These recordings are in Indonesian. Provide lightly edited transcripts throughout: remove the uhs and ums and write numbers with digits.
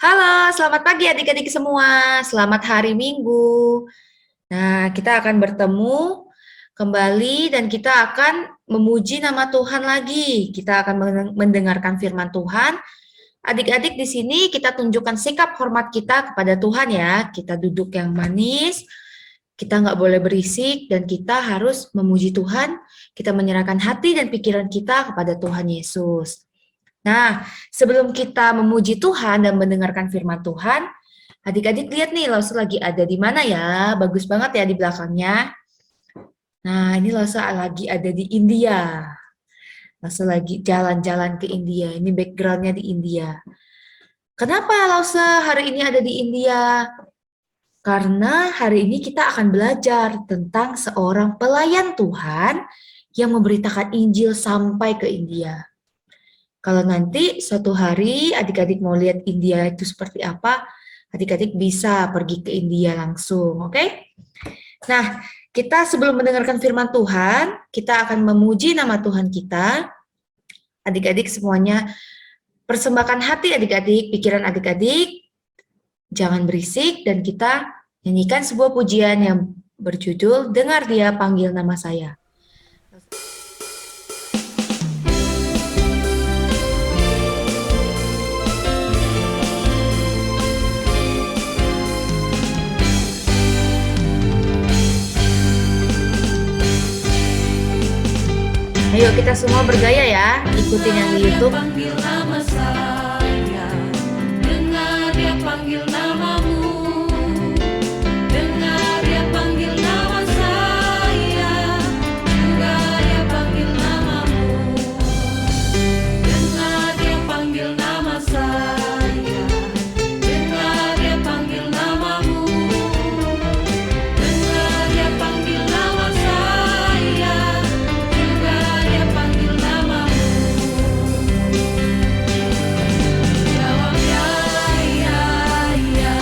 Halo, selamat pagi adik-adik semua. Selamat hari Minggu. Nah, kita akan bertemu kembali dan kita akan memuji nama Tuhan lagi. Kita akan mendengarkan firman Tuhan. Adik-adik di sini kita tunjukkan sikap hormat kita kepada Tuhan ya. Kita duduk yang manis, kita nggak boleh berisik, dan kita harus memuji Tuhan. Kita menyerahkan hati dan pikiran kita kepada Tuhan Yesus. Nah, sebelum kita memuji Tuhan dan mendengarkan firman Tuhan, adik-adik lihat nih, Lause lagi ada di mana ya? Bagus banget ya di belakangnya. Nah, ini Lause lagi ada di India. Lause lagi jalan-jalan ke India. Ini backgroundnya di India. Kenapa Lause hari ini ada di India? Karena hari ini kita akan belajar tentang seorang pelayan Tuhan yang memberitakan Injil sampai ke India. Kalau nanti suatu hari adik-adik mau lihat India itu seperti apa, adik-adik bisa pergi ke India langsung, oke? Nah, kita sebelum mendengarkan firman Tuhan, kita akan memuji nama Tuhan kita. Adik-adik semuanya, persembahkan hati adik-adik, pikiran adik-adik, jangan berisik, dan kita nyanyikan sebuah pujian yang berjudul "Dengar Dia Panggil Nama Saya". Ayo kita semua bergaya ya, ikutin yang di YouTube. Panggil nama saya, dengar Dia panggil namamu, dengar Dia panggil nama saya, juga Dia panggil namamu, dengar Dia panggil nama saya, dengar Dia panggil namamu, dengar Dia panggil nama saya, juga Dia panggil namamu. Jawab ya, ya, ya.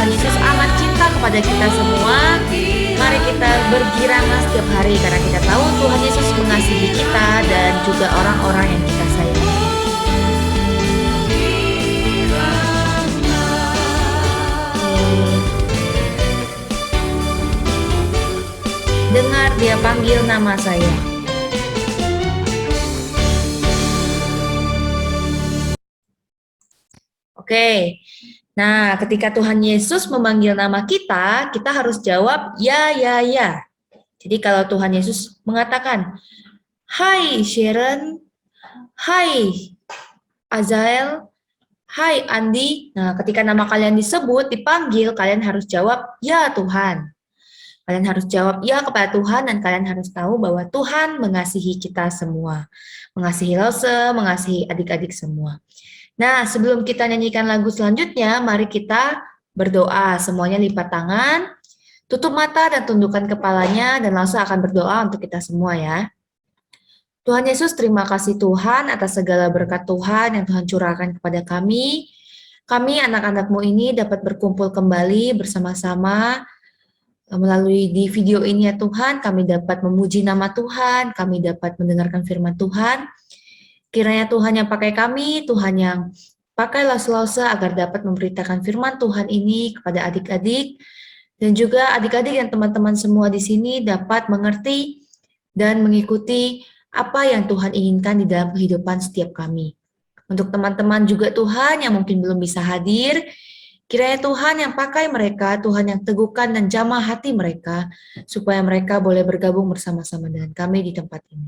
Tuhan Yesus amat cinta kepada kita semua. Mari kita bergiranglah setiap hari karena kita tahu Tuhan Yesus mengasihi kita dan juga orang-orang yang kita sayangi. Dengar dia panggil nama saya. Oke. Nah, ketika Tuhan Yesus memanggil nama kita, kita harus jawab ya, ya, ya. Jadi kalau Tuhan Yesus mengatakan, "Hai Sharon, hai Azael, hai Andi." Nah, ketika nama kalian disebut, dipanggil, kalian harus jawab ya Tuhan. Kalian harus jawab ya kepada Tuhan dan kalian harus tahu bahwa Tuhan mengasihi kita semua. Mengasihi Lause, mengasihi adik-adik semua. Nah, sebelum kita nyanyikan lagu selanjutnya, mari kita berdoa. Semuanya lipat tangan, tutup mata dan tundukkan kepalanya dan langsung akan berdoa untuk kita semua ya. Tuhan Yesus, terima kasih Tuhan atas segala berkat Tuhan yang Tuhan curahkan kepada kami. Kami anak-anak-Mu ini dapat berkumpul kembali bersama-sama melalui di video ini ya Tuhan, kami dapat memuji nama Tuhan, kami dapat mendengarkan firman Tuhan. Kiranya Tuhan yang pakai kami, Tuhan yang pakai Lause agar dapat memberitakan firman Tuhan ini kepada adik-adik, dan juga adik-adik dan teman-teman semua di sini dapat mengerti dan mengikuti apa yang Tuhan inginkan di dalam kehidupan setiap kami. Untuk teman-teman juga Tuhan yang mungkin belum bisa hadir, kiranya Tuhan yang pakai mereka, Tuhan yang teguhkan dan jamah hati mereka, supaya mereka boleh bergabung bersama-sama dengan kami di tempat ini.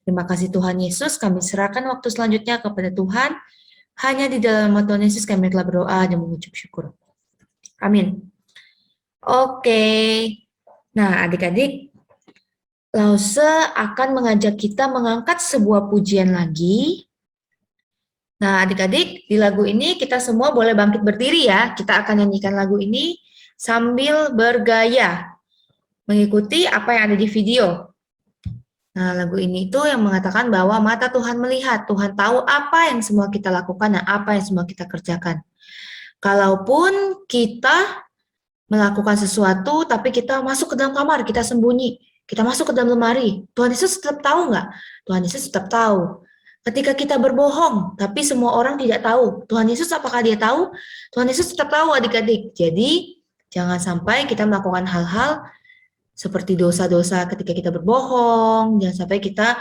Terima kasih Tuhan Yesus, kami serahkan waktu selanjutnya kepada Tuhan. Hanya di dalam nama Tuhan Yesus kami telah berdoa dan mengucap syukur. Amin. Oke. Nah, adik-adik, Lause akan mengajak kita mengangkat sebuah pujian lagi. Nah, adik-adik, di lagu ini kita semua boleh bangkit berdiri ya. Kita akan nyanyikan lagu ini sambil bergaya, mengikuti apa yang ada di video. Nah, lagu ini itu yang mengatakan bahwa mata Tuhan melihat, Tuhan tahu apa yang semua kita lakukan dan apa yang semua kita kerjakan. Kalaupun kita melakukan sesuatu, tapi kita masuk ke dalam kamar, kita sembunyi, kita masuk ke dalam lemari, Tuhan Yesus tetap tahu nggak? Tuhan Yesus tetap tahu. Ketika kita berbohong, tapi semua orang tidak tahu, Tuhan Yesus apakah dia tahu? Tuhan Yesus tetap tahu adik-adik. Jadi, jangan sampai kita melakukan hal-hal seperti dosa-dosa ketika kita berbohong, jangan sampai kita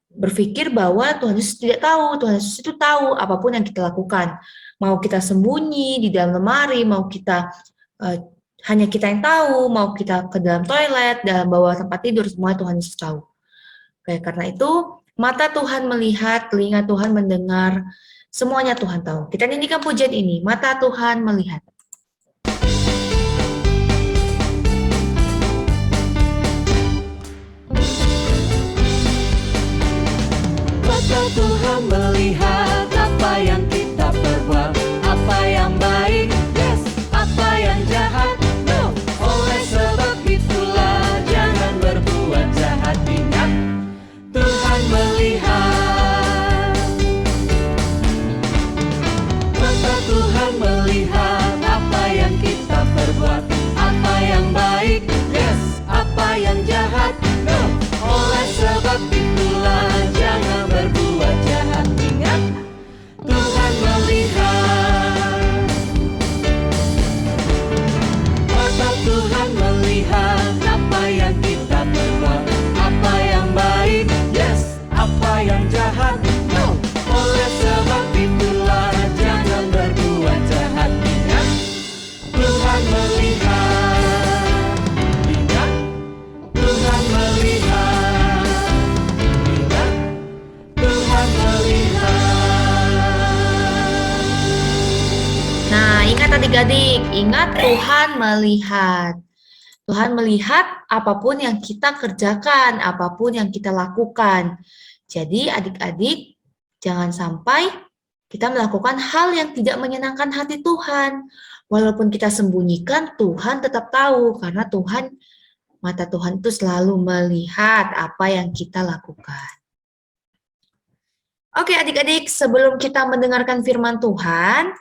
berpikir bahwa Tuhan Yesus tidak tahu. Tuhan Yesus itu tahu apapun yang kita lakukan. Mau kita sembunyi di dalam lemari, mau kita hanya kita yang tahu, mau kita ke dalam toilet, dalam bawah tempat tidur, semua Tuhan Yesus tahu. Oke, karena itu mata Tuhan melihat, telinga Tuhan mendengar, semuanya Tuhan tahu. Kita nyanyikan pujian ini, mata Tuhan melihat. Mata Tuhan melihat apa yang kita perbuat, apa yang baik, yes, apa yang jahat, no. Oleh sebab itulah jangan berbuat jahat. Ingat, Tuhan melihat. Mata Tuhan melihat apa yang kita perbuat, apa yang baik, yes, apa yang jahat, no. Oleh sebab itulah jangan berbuat jahat. Ingat, Tuhan melihat. Mata Tuhan melihat apa yang kita perbuat, apa yang baik, yes, apa yang jahat, no. Oleh sebab itulah jangan berbuat jahat. Ingat, Tuhan melihat. Ingat, Tuhan melihat. Ingat, Tuhan melihat. Nah, ingat adik-adik, ingat Tuhan melihat. Tuhan melihat apapun yang kita kerjakan, apapun yang kita lakukan. Jadi adik-adik, jangan sampai kita melakukan hal yang tidak menyenangkan hati Tuhan. Walaupun kita sembunyikan, Tuhan tetap tahu, karena Tuhan, mata Tuhan itu selalu melihat apa yang kita lakukan. Oke adik-adik, sebelum kita mendengarkan firman Tuhan,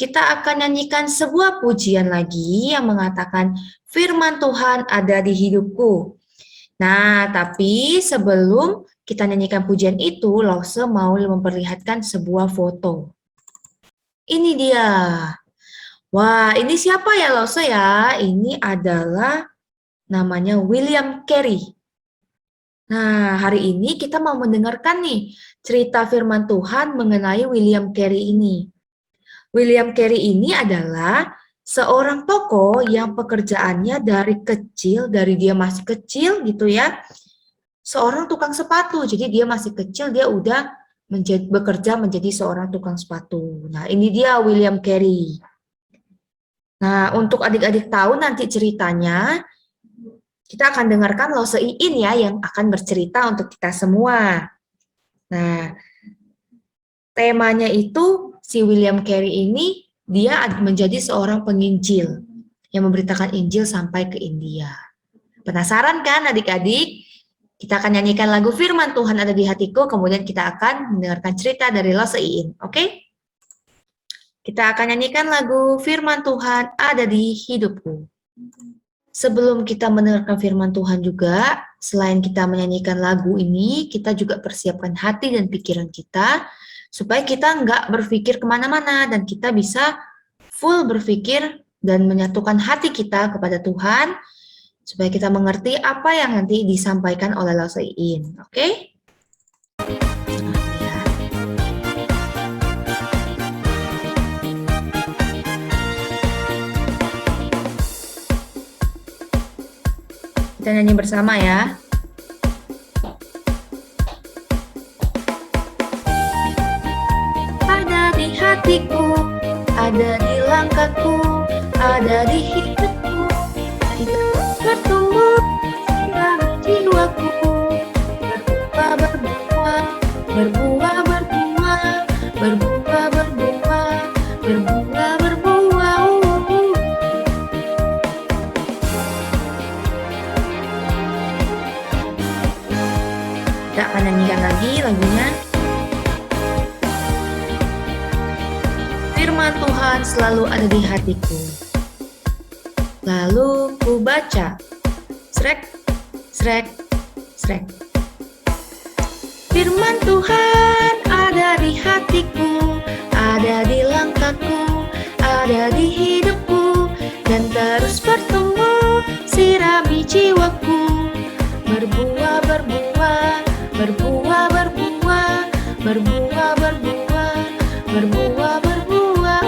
kita akan nyanyikan sebuah pujian lagi yang mengatakan firman Tuhan ada di hidupku. Nah, tapi sebelum kita nyanyikan pujian itu, Lause mau memperlihatkan sebuah foto. Ini dia. Wah, ini siapa ya Lause ya? Ini adalah namanya William Carey. Nah, hari ini kita mau mendengarkan nih cerita firman Tuhan mengenai William Carey ini. William Carey ini adalah seorang tokoh yang pekerjaannya dari dia masih kecil gitu ya, seorang tukang sepatu. Jadi dia masih kecil, dia udah bekerja menjadi seorang tukang sepatu. Nah, ini dia William Carey. Nah, untuk adik-adik tahu nanti ceritanya, kita akan dengarkan Lause Iin ya yang akan bercerita untuk kita semua. Nah, temanya itu si William Carey ini dia menjadi seorang penginjil yang memberitakan Injil sampai ke India. Penasaran kan adik-adik? Kita akan nyanyikan lagu Firman Tuhan ada di hatiku, kemudian kita akan mendengarkan cerita dari Lause Iin, oke? Kita akan nyanyikan lagu Firman Tuhan ada di hidupku. Sebelum kita mendengarkan firman Tuhan juga, selain kita menyanyikan lagu ini, kita juga persiapkan hati dan pikiran kita, supaya kita nggak berpikir kemana-mana, dan kita bisa full berpikir dan menyatukan hati kita kepada Tuhan, supaya kita mengerti apa yang nanti disampaikan oleh Lause Iin. Oke? Kita nyanyi bersama ya. Ada di hatiku, ada di langkahku, ada di hidupku, hidup bertumbuh dalam jiwaku, berbuah berbuah, berbuah berbuah, berbuah berbuah, berbuah berbuah. Kita akan nyanyikan lagi lagunya. Firman Tuhan selalu ada di hatiku. Lalu ku baca, srek, srek, srek. Firman Tuhan ada di hatiku, ada di langkahku, ada di hidupku, dan terus bertumbuh, sirami jiwaku, berbuah, berbuah, berbuah, berbuah, berbuah, berbuah, berbuah, berbuah.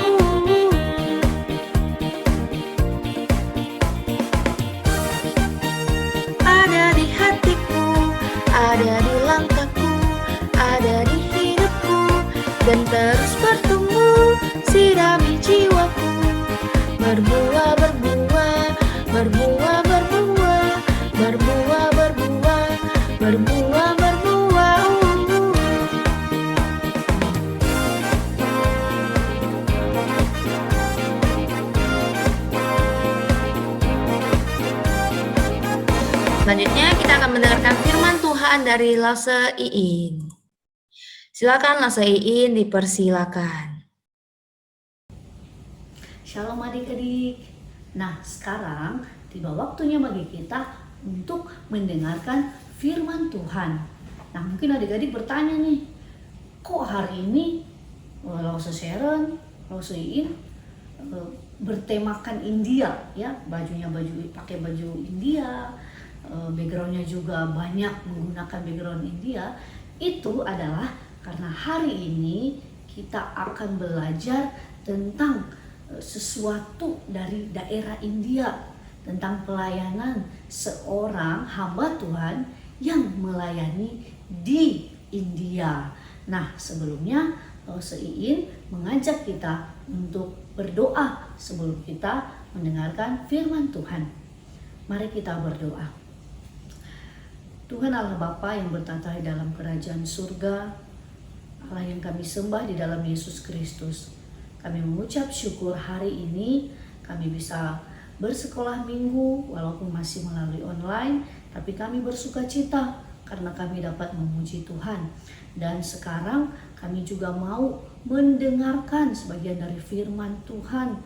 Ada di hatiku, ada di langkahku, ada di hidupku, dan terus bertumbuh, sirami jiwaku, berbuah, berbuah, berbuah, berbuah, berbuah, berbuah, berbuah, berbuah. Selanjutnya kita akan mendengarkan firman Tuhan dari Lause Iin. Silakan Lause Iin, dipersilakan. Shalom adik-adik. Nah, sekarang tiba waktunya bagi kita untuk mendengarkan firman Tuhan. Nah, mungkin adik-adik bertanya nih, kok hari ini Lause Sharon, Lause Iin bertemakan India ya, bajunya pakai baju India, backgroundnya juga banyak menggunakan background India. Itu adalah karena hari ini kita akan belajar tentang sesuatu dari daerah India, tentang pelayanan seorang hamba Tuhan yang melayani di India. Nah, sebelumnya Lause Iin mengajak kita untuk berdoa sebelum kita mendengarkan firman Tuhan. Mari kita berdoa. Tuhan Allah Bapa yang bertata di dalam kerajaan surga, Allah yang kami sembah di dalam Yesus Kristus, kami mengucap syukur hari ini kami bisa bersekolah minggu walaupun masih melalui online, tapi kami bersuka cita karena kami dapat memuji Tuhan. Dan sekarang kami juga mau mendengarkan sebagian dari firman Tuhan.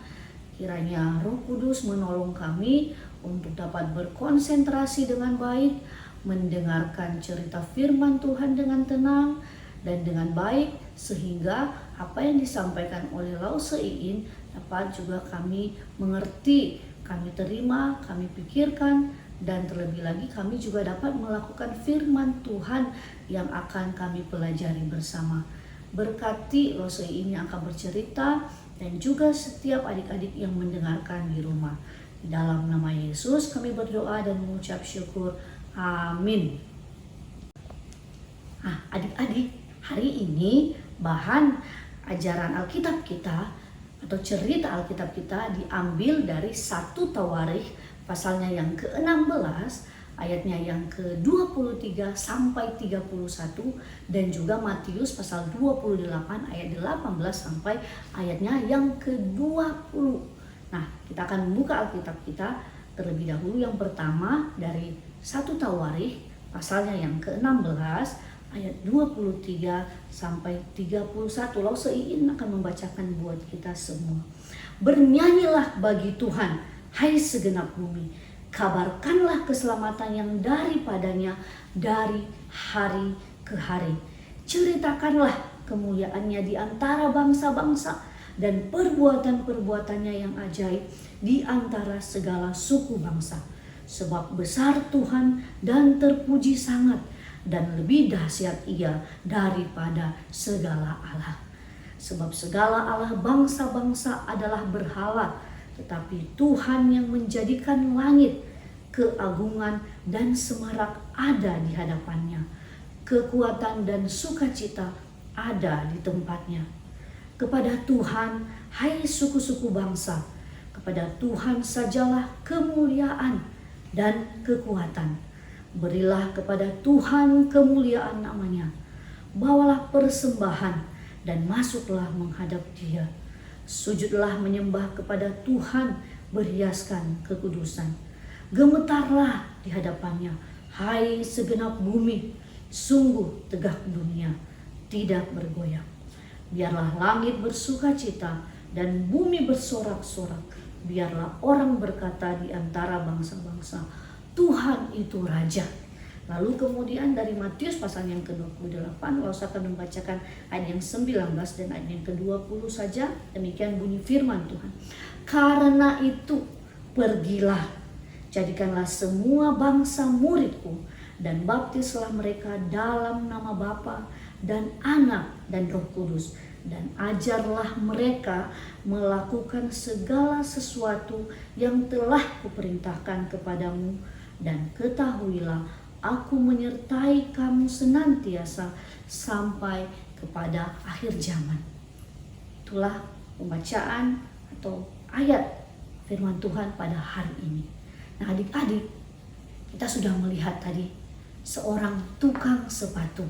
Kiranya Roh Kudus menolong kami untuk dapat berkonsentrasi dengan baik, mendengarkan cerita firman Tuhan dengan tenang dan dengan baik, sehingga apa yang disampaikan oleh Lause Iin dapat juga kami mengerti, kami terima, kami pikirkan, dan terlebih lagi kami juga dapat melakukan firman Tuhan yang akan kami pelajari bersama. Berkati Lause Iin yang akan bercerita dan juga setiap adik-adik yang mendengarkan di rumah. Di dalam nama Yesus kami berdoa dan mengucap syukur. Amin. Adik-adik, hari ini bahan ajaran Alkitab kita atau cerita Alkitab kita diambil dari 1 Tawarikh pasalnya yang ke-16 ayatnya yang ke-23 sampai 31 dan juga Matius pasal 28 ayat 18 sampai ayatnya yang ke-20. Nah, kita akan membuka Alkitab kita terlebih dahulu. Yang pertama dari 1 Tawarikh pasalnya yang ke-16 ayat 23 sampai 31. Lause Iin akan membacakan buat kita semua. Bernyanyilah bagi Tuhan, hai segenap bumi. Kabarkanlah keselamatan yang daripadanya dari hari ke hari. Ceritakanlah kemuliaannya di antara bangsa-bangsa dan perbuatan-perbuatannya yang ajaib di antara segala suku bangsa. Sebab besar Tuhan dan terpuji sangat, dan lebih dahsyat Ia daripada segala Allah. Sebab segala Allah bangsa-bangsa adalah berhala, tetapi Tuhan yang menjadikan langit, keagungan dan semarak ada di hadapannya. Kekuatan dan sukacita ada di tempatnya. Kepada Tuhan, hai suku-suku bangsa, kepada Tuhan sajalah kemuliaan dan kekuatan. Berilah kepada Tuhan kemuliaan namanya. Bawalah persembahan dan masuklah menghadap Dia. Sujudlah menyembah kepada Tuhan, berhiaskan kekudusan. Gemetarlah di hadapannya, hai segenap bumi, sungguh tegak dunia, tidak bergoyang. Biarlah langit bersukacita dan bumi bersorak-sorak. Biarlah orang berkata di antara bangsa-bangsa, Tuhan itu Raja. Lalu kemudian dari Matius pasal yang ke-28, Lause akan membacakan ayat yang 19 dan ayat yang ke-20 saja. Demikian bunyi firman Tuhan. Karena itu pergilah, jadikanlah semua bangsa muridku dan baptislah mereka dalam nama Bapa dan Anak dan Roh Kudus, dan ajarlah mereka melakukan segala sesuatu yang telah kuperintahkan kepadamu, dan ketahuilah Aku menyertai kamu senantiasa sampai kepada akhir zaman. Itulah pembacaan atau ayat firman Tuhan pada hari ini. Nah, adik-adik, kita sudah melihat tadi seorang tukang sepatu.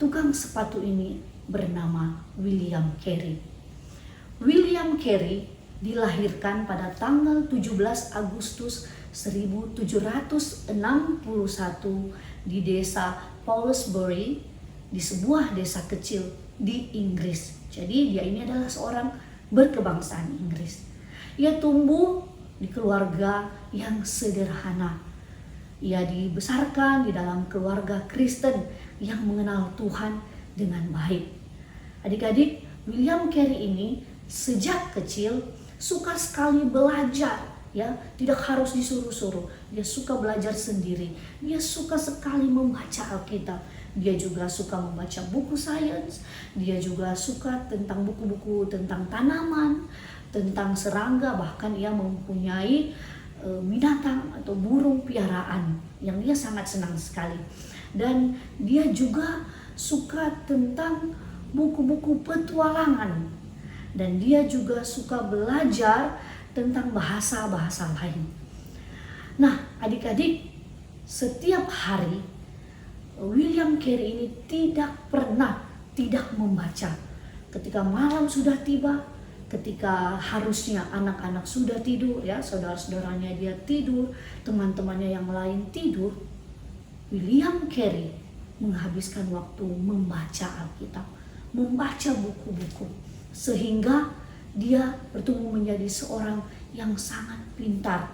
Tukang sepatu ini bernama William Carey. William Carey dilahirkan pada tanggal 17 Agustus 1761 di desa Paulsbury, di sebuah desa kecil di Inggris. Jadi dia ini adalah seorang berkebangsaan Inggris. Ia tumbuh di keluarga yang sederhana. Ia dibesarkan di dalam keluarga Kristen yang mengenal Tuhan dengan baik. Adik-adik, William Carey ini sejak kecil suka sekali belajar, ya, tidak harus disuruh-suruh. Dia suka belajar sendiri. Dia suka sekali membaca Alkitab. Dia juga suka membaca buku sains. Dia juga suka tentang buku-buku tentang tanaman, tentang serangga, bahkan ia mempunyai binatang atau burung piaraan yang dia sangat senang sekali. Dan dia juga suka tentang buku-buku petualangan, dan dia juga suka belajar tentang bahasa-bahasa lain. Nah, adik-adik, setiap hari William Carey ini tidak pernah tidak membaca. Ketika malam sudah tiba, ketika harusnya anak-anak sudah tidur, ya, saudara-saudaranya dia tidur, teman-temannya yang lain tidur, William Carey menghabiskan waktu membaca Alkitab, membaca buku-buku, sehingga dia bertumbuh menjadi seorang yang sangat pintar.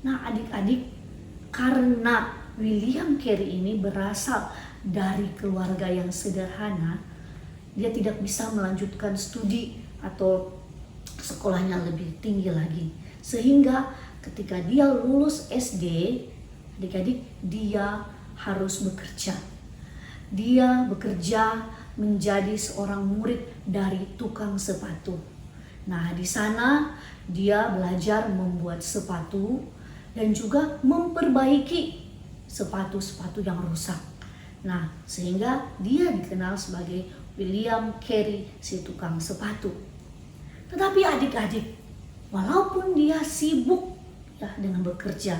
Nah adik-adik, karena William Carey ini berasal dari keluarga yang sederhana, dia tidak bisa melanjutkan studi atau sekolahnya lebih tinggi lagi. Sehingga ketika dia lulus SD, adik-adik, dia harus bekerja. Dia bekerja menjadi seorang murid dari tukang sepatu. Nah, di sana dia belajar membuat sepatu dan juga memperbaiki sepatu-sepatu yang rusak. Nah, sehingga dia dikenal sebagai William Carey, si tukang sepatu. Tetapi adik-adik, walaupun dia sibuk ya dengan bekerja,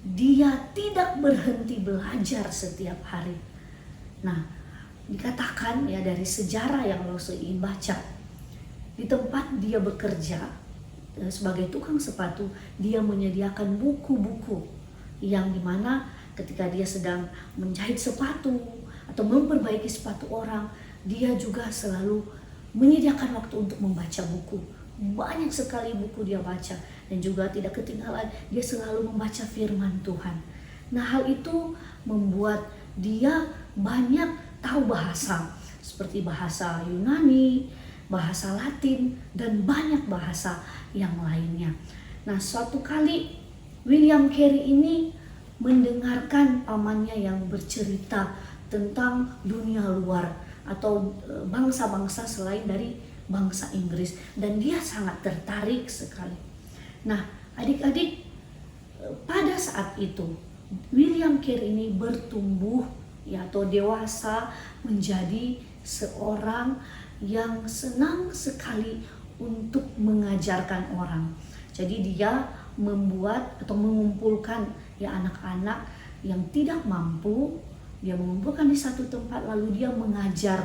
dia tidak berhenti belajar setiap hari. Nah, dikatakan ya dari sejarah yang lo ingin baca, di tempat dia bekerja sebagai tukang sepatu, dia menyediakan buku-buku yang dimana ketika dia sedang menjahit sepatu atau memperbaiki sepatu orang, dia juga selalu menyediakan waktu untuk membaca buku. Banyak sekali buku dia baca, dan juga tidak ketinggalan dia selalu membaca firman Tuhan. Nah, hal itu membuat dia banyak tahu bahasa seperti bahasa Yunani, bahasa Latin, dan banyak bahasa yang lainnya. Nah, suatu kali William Carey ini mendengarkan pamannya yang bercerita tentang dunia luar atau bangsa-bangsa selain dari bangsa Inggris, dan dia sangat tertarik sekali. Nah, adik-adik, pada saat itu William Carey ini bertumbuh ya atau dewasa menjadi seorang yang senang sekali untuk mengajarkan orang. Jadi dia membuat atau mengumpulkan ya anak-anak yang tidak mampu, dia mengumpulkan di satu tempat, lalu dia mengajar.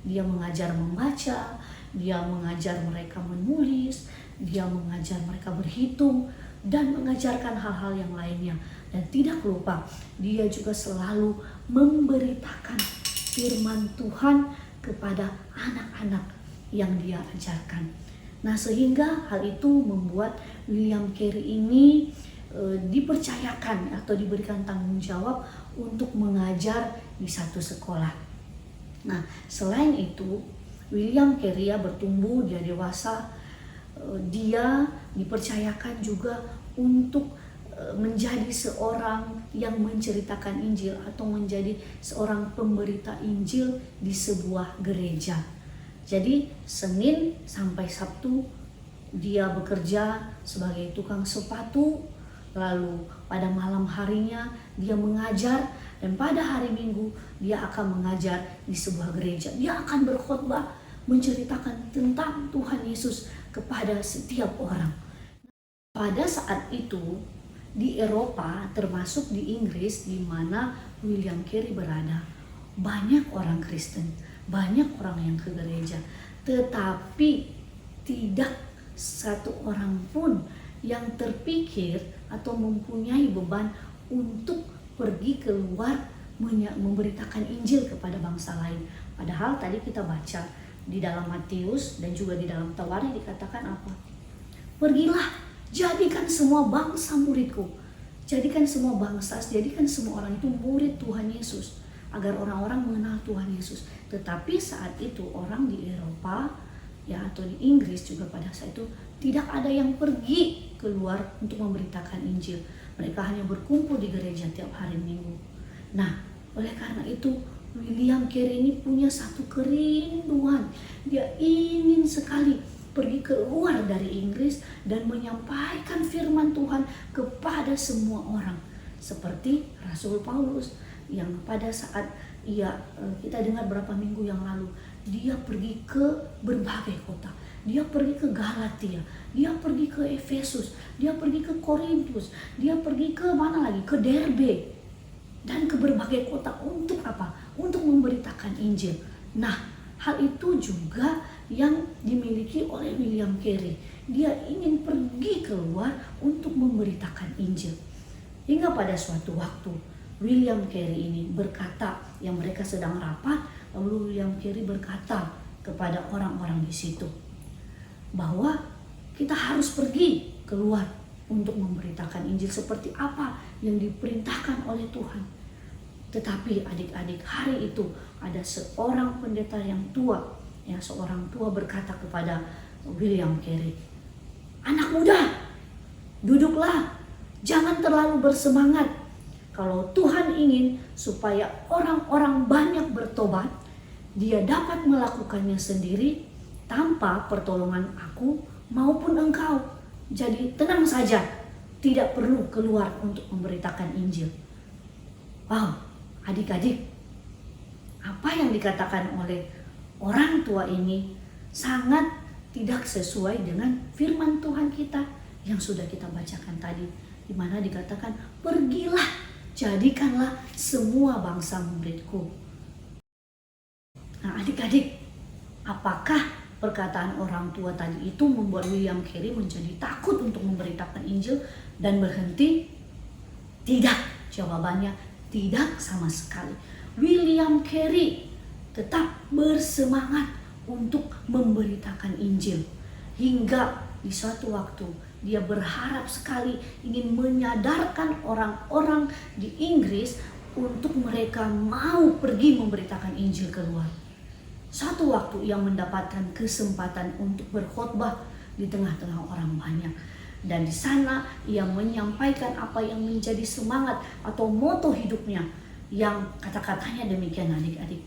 Dia mengajar membaca, dia mengajar mereka menulis, dia mengajar mereka berhitung, dan mengajarkan hal-hal yang lainnya. Dan tidak lupa, dia juga selalu memberitakan firman Tuhan kepada anak-anak yang dia ajarkan. Nah, sehingga hal itu membuat William Carey ini dipercayakan atau diberikan tanggung jawab untuk mengajar di satu sekolah. Nah, selain itu, William Carey bertumbuh, dia dewasa, dia dipercayakan juga untuk menjadi seorang yang menceritakan Injil atau menjadi seorang pemberita Injil di sebuah gereja. Jadi Senin sampai Sabtu dia bekerja sebagai tukang sepatu, lalu pada malam harinya dia mengajar, dan pada hari Minggu dia akan mengajar di sebuah gereja. Dia akan berkhotbah menceritakan tentang Tuhan Yesus kepada setiap orang. Pada saat itu di Eropa, termasuk di Inggris di mana William Carey berada, banyak orang Kristen, banyak orang yang ke gereja, tetapi tidak satu orang pun yang terpikir atau mempunyai beban untuk pergi keluar memberitakan Injil kepada bangsa lain. Padahal tadi kita baca di dalam Matius dan juga di dalam Tawarikh dikatakan apa? Pergilah, jadikan semua bangsa muridku. Jadikan semua bangsa, jadikan semua orang itu murid Tuhan Yesus, agar orang-orang mengenal Tuhan Yesus. Tetapi saat itu orang di Eropa ya atau di Inggris juga pada saat itu tidak ada yang pergi keluar untuk memberitakan Injil. Mereka hanya berkumpul di gereja tiap hari Minggu. Nah, oleh karena itu William Carey ini punya satu kerinduan. Dia ingin sekali pergi keluar dari Inggris dan menyampaikan firman Tuhan kepada semua orang. Seperti Rasul Paulus yang pada saat kita dengar berapa minggu yang lalu, dia pergi ke berbagai kota. Dia pergi ke Galatia, dia pergi ke Efesus, dia pergi ke Korintus, dia pergi ke mana lagi? Ke Derbe, dan ke berbagai kota. Untuk apa? Untuk memberitakan Injil. Nah, hal itu juga yang dimiliki oleh William Carey. Dia ingin pergi keluar untuk memberitakan Injil. Hingga pada suatu waktu William Carey ini berkata yang mereka sedang rapat, lalu William Carey berkata kepada orang-orang di situ bahwa kita harus pergi keluar untuk memberitakan Injil seperti apa yang diperintahkan oleh Tuhan. Tetapi adik-adik, hari itu ada seorang pendeta yang tua, seorang tua berkata kepada William Carey, "Anak muda, duduklah, jangan terlalu bersemangat. Kalau Tuhan ingin supaya orang-orang banyak bertobat, Dia dapat melakukannya sendiri tanpa pertolongan aku maupun engkau. Jadi tenang saja, tidak perlu keluar untuk memberitakan Injil." Wow, adik-adik, apa yang dikatakan oleh orang tua ini sangat tidak sesuai dengan firman Tuhan kita yang sudah kita bacakan tadi, di mana dikatakan, "Pergilah, jadikanlah semua bangsa muridku." Nah, adik-adik, apakah perkataan orang tua tadi itu membuat William Carey menjadi takut untuk memberitakan Injil dan berhenti? Tidak. Jawabannya tidak sama sekali. William Carey tetap bersemangat untuk memberitakan Injil. Hingga di suatu waktu dia berharap sekali ingin menyadarkan orang-orang di Inggris untuk mereka mau pergi memberitakan Injil keluar. Suatu waktu ia mendapatkan kesempatan untuk berkhotbah di tengah-tengah orang banyak. Dan di sana ia menyampaikan apa yang menjadi semangat atau moto hidupnya, yang kata-katanya demikian, adik-adik.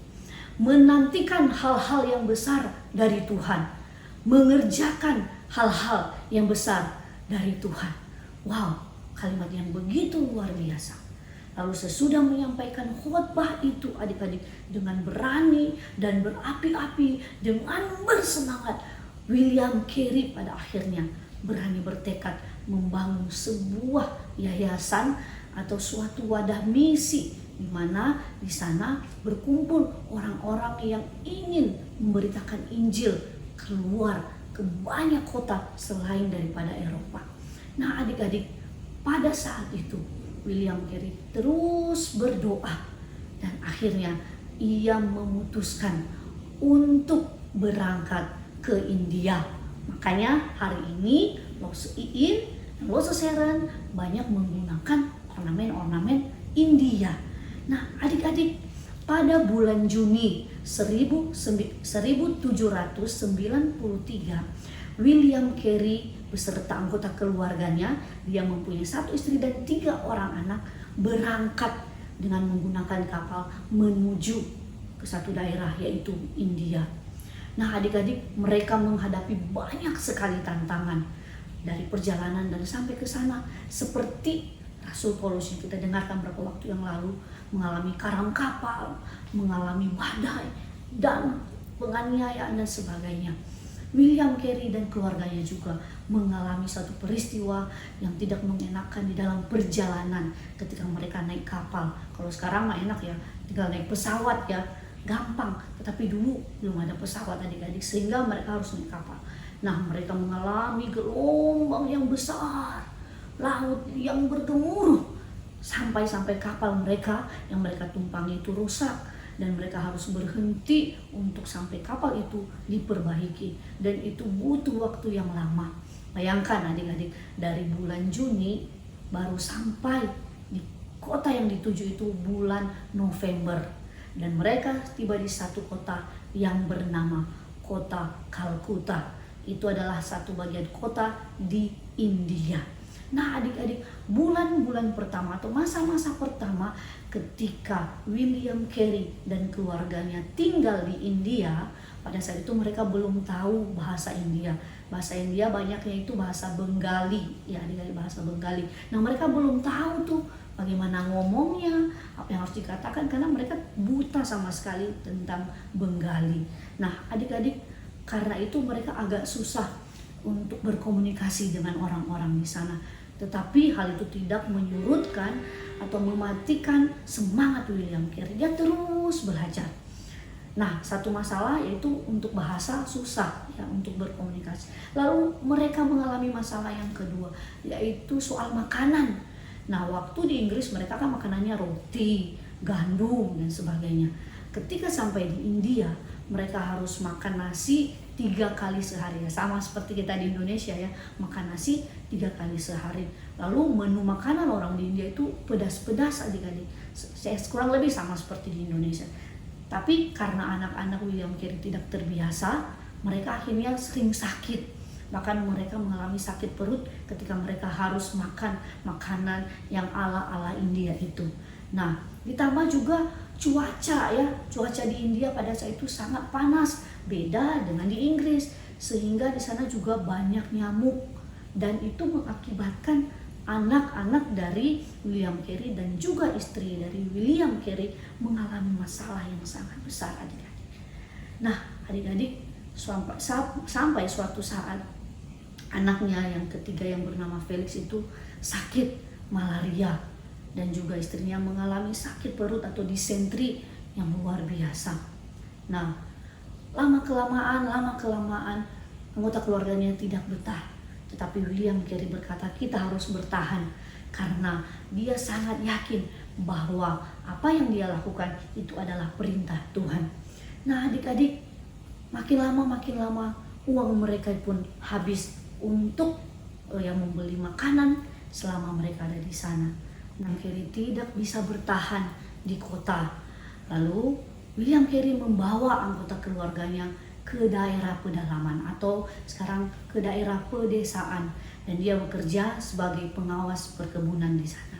Menantikan hal-hal yang besar dari Tuhan, mengerjakan hal-hal yang besar dari Tuhan. Wow, kalimat yang begitu luar biasa. Lalu sesudah menyampaikan khotbah itu, adik-adik, dengan berani dan berapi-api, dengan bersemangat, William Carey pada akhirnya berani bertekad membangun sebuah yayasan atau suatu wadah misi, di mana di sana berkumpul orang-orang yang ingin memberitakan Injil keluar ke banyak kota selain daripada Eropa. Nah, adik-adik, pada saat itu William Carey terus berdoa dan akhirnya ia memutuskan untuk berangkat ke India. Makanya hari ini Lose Iin dan Lose Seren banyak menggunakan ornamen-ornamen India. Nah, adik-adik, pada bulan Juni 1793, William Carey beserta anggota keluarganya, dia mempunyai 1 istri dan 3 orang anak, berangkat dengan menggunakan kapal menuju ke satu daerah, yaitu India. Nah, adik-adik, mereka menghadapi banyak sekali tantangan dari perjalanan dan sampai ke sana, seperti Rasul Paulus yang kita dengarkan beberapa waktu yang lalu, mengalami karam kapal, mengalami badai, dan penganiayaan dan sebagainya. William Carey dan keluarganya juga mengalami satu peristiwa yang tidak mengenakan di dalam perjalanan ketika mereka naik kapal. Kalau sekarang mah enak ya, tinggal naik pesawat ya, gampang. Tetapi dulu belum ada pesawat, adik-adik, sehingga mereka harus naik kapal. Nah, mereka mengalami gelombang yang besar, laut yang bergemuruh, sampai kapal mereka yang mereka tumpangi itu rusak, dan mereka harus berhenti untuk sampai kapal itu diperbaiki, dan itu butuh waktu yang lama. Bayangkan adik-adik, dari bulan Juni baru sampai di kota yang dituju itu bulan November, dan mereka tiba di satu kota yang bernama kota Kalkuta. Itu adalah satu bagian kota di India. Nah, adik-adik, bulan-bulan pertama atau masa-masa pertama ketika William Carey dan keluarganya tinggal di India, pada saat itu mereka belum tahu bahasa India. Bahasa India banyaknya itu bahasa Bengali, ya adik-adik, bahasa Bengali. Nah, mereka belum tahu tuh bagaimana ngomongnya, apa yang harus dikatakan, karena mereka buta sama sekali tentang Bengali. Nah, adik-adik, karena itu mereka agak susah untuk berkomunikasi dengan orang-orang di sana. Tetapi hal itu tidak menyurutkan atau mematikan semangat William Carey. Dia terus belajar. Nah, satu masalah yaitu untuk bahasa susah ya, untuk berkomunikasi. Lalu mereka mengalami masalah yang kedua, yaitu soal makanan. Nah, waktu di Inggris mereka kan makanannya roti, gandum dan sebagainya. Ketika sampai di India, mereka harus makan nasi 3 kali sehari, sama seperti kita di Indonesia ya, makan nasi 3 kali sehari. Lalu menu makanan orang di India itu pedas-pedas adik-adik, saya kurang lebih sama seperti di Indonesia. Tapi karena anak-anak William Carey tidak terbiasa, mereka akhirnya sering sakit. Bahkan mereka mengalami sakit perut ketika mereka harus makan makanan yang ala-ala India itu. Nah, ditambah juga cuaca ya, cuaca di India pada saat itu sangat panas, beda dengan di Inggris, sehingga di sana juga banyak nyamuk, dan itu mengakibatkan anak-anak dari William Carey dan juga istri dari William Carey mengalami masalah yang sangat besar adik-adik. Nah, adik-adik, sampai suatu saat anaknya yang ketiga yang bernama Felix itu sakit malaria, dan juga istrinya mengalami sakit perut atau disentri yang luar biasa. Nah, lama-kelamaan anggota keluarganya tidak betah. Tetapi William Carey berkata, kita harus bertahan, karena dia sangat yakin bahwa apa yang dia lakukan itu adalah perintah Tuhan. Nah, adik-adik, makin lama uang mereka pun habis untuk yang membeli makanan selama mereka ada di sana. William Carey tidak bisa bertahan di kota. Lalu William Carey membawa anggota keluarganya ke daerah pedalaman atau sekarang ke daerah pedesaan, dan dia bekerja sebagai pengawas perkebunan di sana.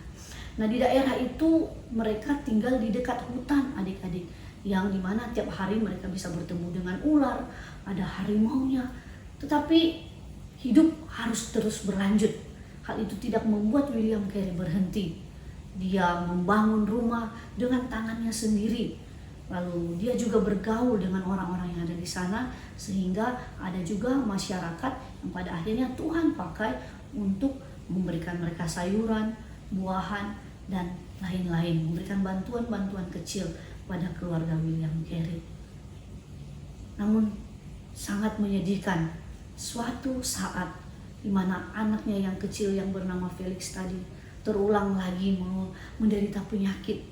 Nah, di daerah itu mereka tinggal di dekat hutan adik-adik, yang dimana tiap hari mereka bisa bertemu dengan ular, ada harimaunya, tetapi hidup harus terus berlanjut. Hal itu tidak membuat William Carey berhenti. Dia membangun rumah dengan tangannya sendiri. Lalu dia juga bergaul dengan orang-orang yang ada di sana, sehingga ada juga masyarakat yang pada akhirnya Tuhan pakai untuk memberikan mereka sayuran, buahan, dan lain-lain, memberikan bantuan-bantuan kecil pada keluarga William Carey. Namun sangat menyedihkan, suatu saat di mana anaknya yang kecil yang bernama Felix tadi terulang lagi menderita penyakit.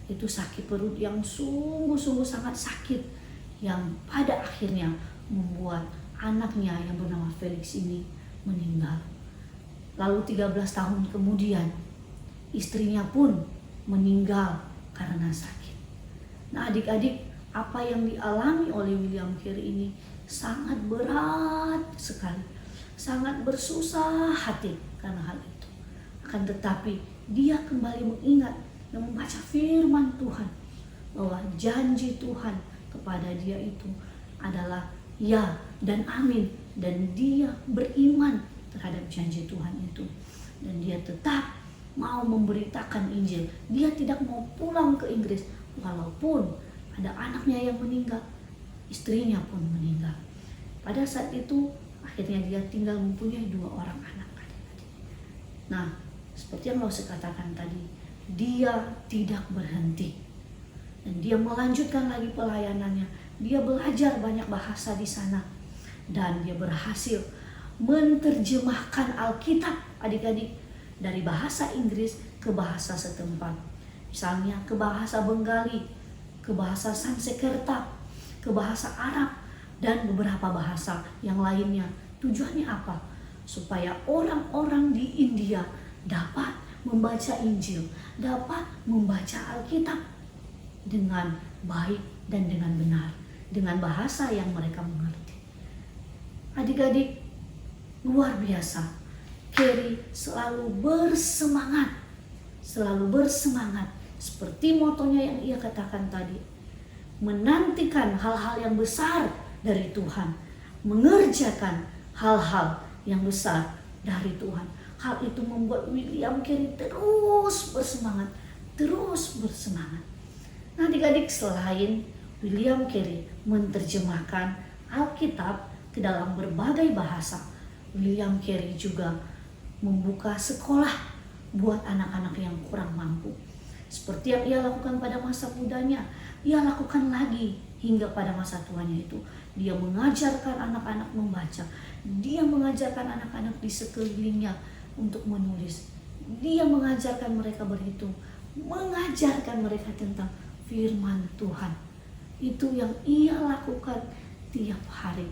Itu sakit perut yang sungguh-sungguh sangat sakit, yang pada akhirnya membuat anaknya yang bernama Felix ini meninggal. Lalu 13 tahun kemudian istrinya pun meninggal karena sakit. Nah, adik-adik, apa yang dialami oleh William Carey ini sangat berat sekali, sangat bersusah hati karena hal itu. Akan tetapi dia kembali mengingat dan membaca firman Tuhan, bahwa janji Tuhan kepada dia itu adalah ya dan amin, dan dia beriman terhadap janji Tuhan itu, dan dia tetap mau memberitakan Injil. Dia tidak mau pulang ke Inggris walaupun ada anaknya yang meninggal, istrinya pun meninggal. Pada saat itu akhirnya dia tinggal mempunyai 2 orang anak adik-adik. Nah, seperti yang saya katakan tadi, dia tidak berhenti dan dia melanjutkan lagi pelayanannya. Dia belajar banyak bahasa di sana dan dia berhasil menerjemahkan Alkitab adik-adik dari bahasa Inggris ke bahasa setempat. Misalnya ke bahasa Bengali, ke bahasa Sanskerta, ke bahasa Arab, dan beberapa bahasa yang lainnya. Tujuannya apa? Supaya orang-orang di India dapat membaca Injil, dapat membaca Alkitab dengan baik dan dengan benar, dengan bahasa yang mereka mengerti. Adik-adik, luar biasa. Carey selalu bersemangat, seperti motonya yang ia katakan tadi, menantikan hal-hal yang besar dari Tuhan, mengerjakan hal-hal yang besar dari Tuhan. Hal itu membuat William Carey terus bersemangat. Nah, adik-adik, selain William Carey menerjemahkan Alkitab ke dalam berbagai bahasa, William Carey juga membuka sekolah buat anak-anak yang kurang mampu. Seperti yang ia lakukan pada masa mudanya, ia lakukan lagi hingga pada masa tuanya itu. Dia mengajarkan anak-anak membaca, dia mengajarkan anak-anak di sekelilingnya untuk menulis, dia mengajarkan mereka berhitung, mengajarkan mereka tentang firman Tuhan. Itu yang ia lakukan tiap hari.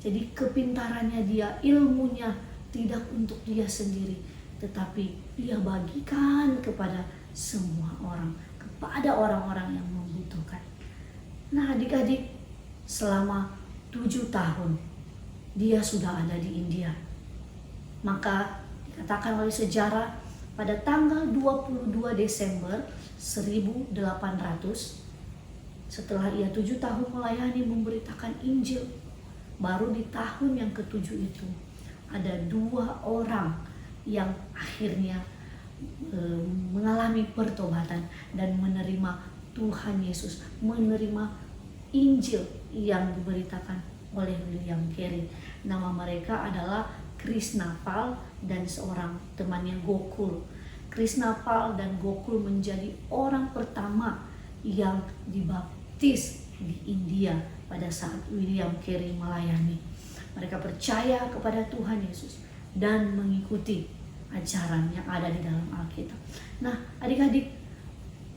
Jadi kepintarannya dia, ilmunya tidak untuk dia sendiri, tetapi ia bagikan kepada semua orang, kepada orang-orang yang membutuhkan. Nah adik-adik, selama 7 tahun dia sudah ada di India. Maka dikatakan oleh sejarah pada tanggal 22 Desember 1800, setelah ia 7 tahun melayani memberitakan Injil, baru di tahun yang ke-7 itu ada 2 orang yang akhirnya mengalami pertobatan dan menerima Tuhan Yesus, menerima Injil yang diberitakan oleh William Carey. Nama mereka adalah Krishnapal dan seorang temannya Gokul. Krishnapal dan Gokul menjadi orang pertama yang dibaptis di India pada saat William Carey melayani. Mereka percaya kepada Tuhan Yesus dan mengikuti ajaran yang ada di dalam Alkitab. Nah, adik-adik,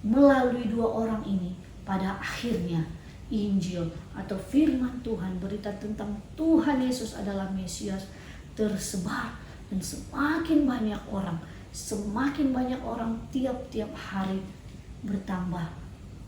melalui 2 orang ini pada akhirnya Injil atau firman Tuhan, berita tentang Tuhan Yesus adalah Mesias, tersebar dan semakin banyak orang tiap-tiap hari bertambah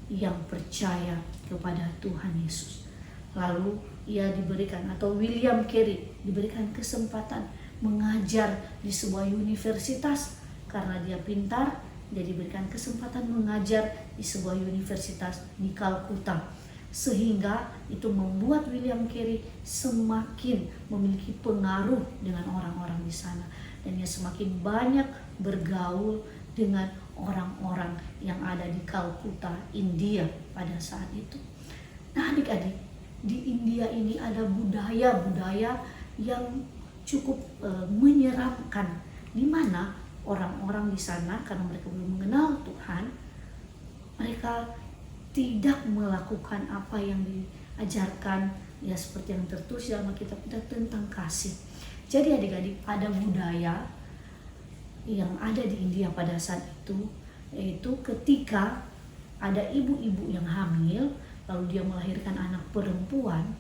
yang percaya kepada Tuhan Yesus. Lalu ia diberikan, atau William Carey diberikan kesempatan mengajar di sebuah universitas. Karena dia pintar, dia diberikan kesempatan mengajar di sebuah universitas di Kalkuta, sehingga itu membuat William Carey semakin memiliki pengaruh dengan orang-orang di sana, dan dia semakin banyak bergaul dengan orang-orang yang ada di Kalkuta, India pada saat itu. Nah adik-adik, di India ini ada budaya-budaya yang cukup menyeramkan, di mana orang-orang di sana karena mereka belum mengenal Tuhan, mereka tidak melakukan apa yang diajarkan, ya seperti yang tertulis dalam Alkitab kita tentang kasih. Jadi adik-adik, ada budaya yang ada di India pada saat itu, yaitu ketika ada ibu-ibu yang hamil, lalu dia melahirkan anak perempuan,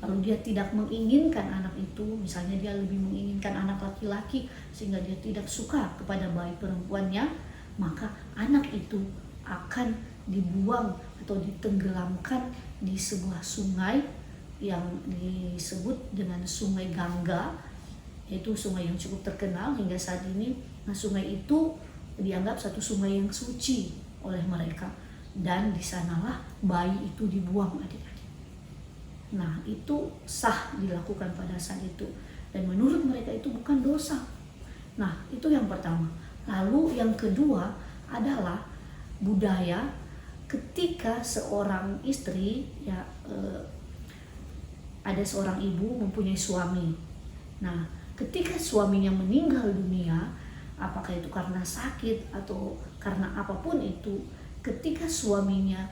lalu dia tidak menginginkan anak itu, misalnya dia lebih menginginkan anak laki-laki sehingga dia tidak suka kepada bayi perempuannya, maka anak itu akan dibuang atau ditenggelamkan di sebuah sungai yang disebut dengan Sungai Gangga, yaitu sungai yang cukup terkenal hingga saat ini. Nah, sungai itu dianggap satu sungai yang suci oleh mereka, dan di sanalah bayi itu dibuang adik-adik. Nah, itu sah dilakukan pada saat itu, dan menurut mereka itu bukan dosa. Nah, itu yang pertama. Lalu yang kedua adalah budaya ketika seorang istri, ada seorang ibu mempunyai suami. Nah, ketika suaminya meninggal dunia, apakah itu karena sakit atau karena apapun itu, ketika suaminya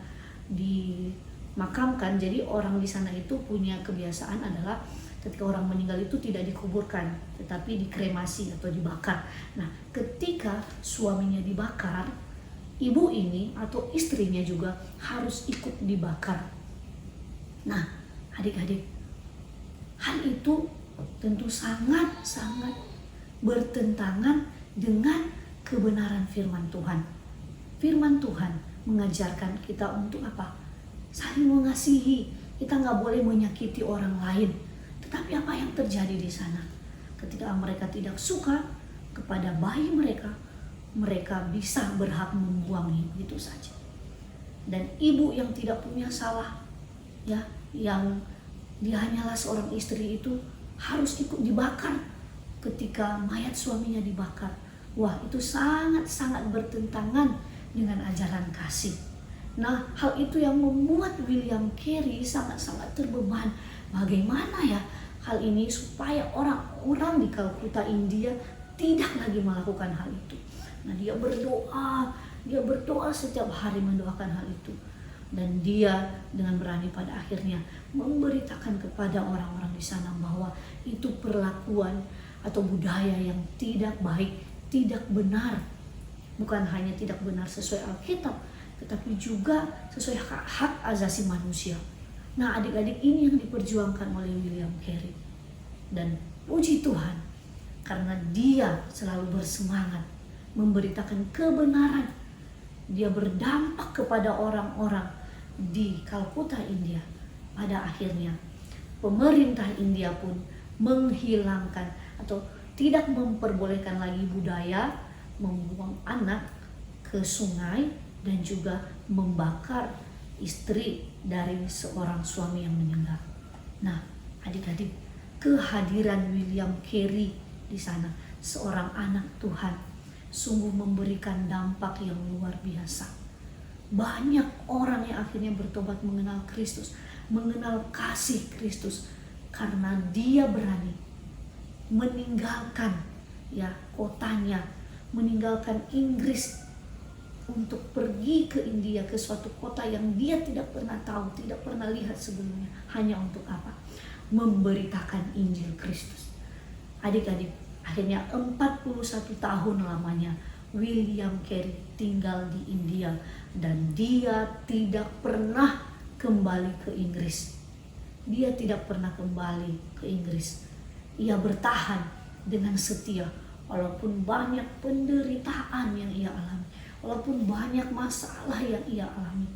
dimakamkan, jadi orang di sana itu punya kebiasaan adalah ketika orang meninggal itu tidak dikuburkan, tetapi dikremasi atau dibakar. Nah, ketika suaminya dibakar, ibu ini atau istrinya juga harus ikut dibakar. Nah, adik-adik, hal itu tentu sangat-sangat bertentangan dengan kebenaran firman Tuhan. Firman Tuhan mengajarkan kita untuk apa? Saling mengasihi. Kita nggak boleh menyakiti orang lain. Tetapi apa yang terjadi di sana? Ketika mereka tidak suka kepada bayi mereka, mereka bisa berhak membuangnya begitu saja. Dan ibu yang tidak punya salah, yang dia hanyalah seorang istri itu harus ikut dibakar ketika mayat suaminya dibakar. Wah, itu sangat-sangat bertentangan dengan ajaran kasih. Nah, hal itu yang membuat William Carey sangat-sangat terbeban. Bagaimana ya hal ini supaya orang-orang di Kalkuta, India tidak lagi melakukan hal itu. Nah, dia berdoa setiap hari mendoakan hal itu. Dan dia dengan berani pada akhirnya memberitakan kepada orang-orang di sana bahwa itu perlakuan atau budaya yang tidak baik, tidak benar. bukan hanya tidak benar sesuai Alkitab, tetapi juga sesuai hak asasi manusia. Nah, adik-adik, ini yang diperjuangkan oleh William Carey. Dan puji Tuhan, karena dia selalu bersemangat memberitakan kebenaran. Dia berdampak kepada orang-orang di Kalkuta, India. Pada akhirnya, pemerintah India pun menghilangkan atau tidak memperbolehkan lagi budaya membuang anak ke sungai dan juga membakar istri dari seorang suami yang meninggal. Nah, adik-adik, kehadiran William Carey di sana, seorang anak Tuhan, sungguh memberikan dampak yang luar biasa. Banyak orang yang akhirnya bertobat, mengenal Kristus, mengenal kasih Kristus, karena dia berani meninggalkan kotanya, meninggalkan Inggris untuk pergi ke India, ke suatu kota yang dia tidak pernah tahu, tidak pernah lihat sebelumnya. Hanya untuk apa? Memberitakan Injil Kristus. Adik-adik, akhirnya 41 tahun lamanya William Carey tinggal di India, dan dia tidak pernah kembali ke Inggris. Dia tidak pernah kembali ke Inggris. Ia bertahan dengan setia walaupun banyak penderitaan yang ia alami, walaupun banyak masalah yang ia alami.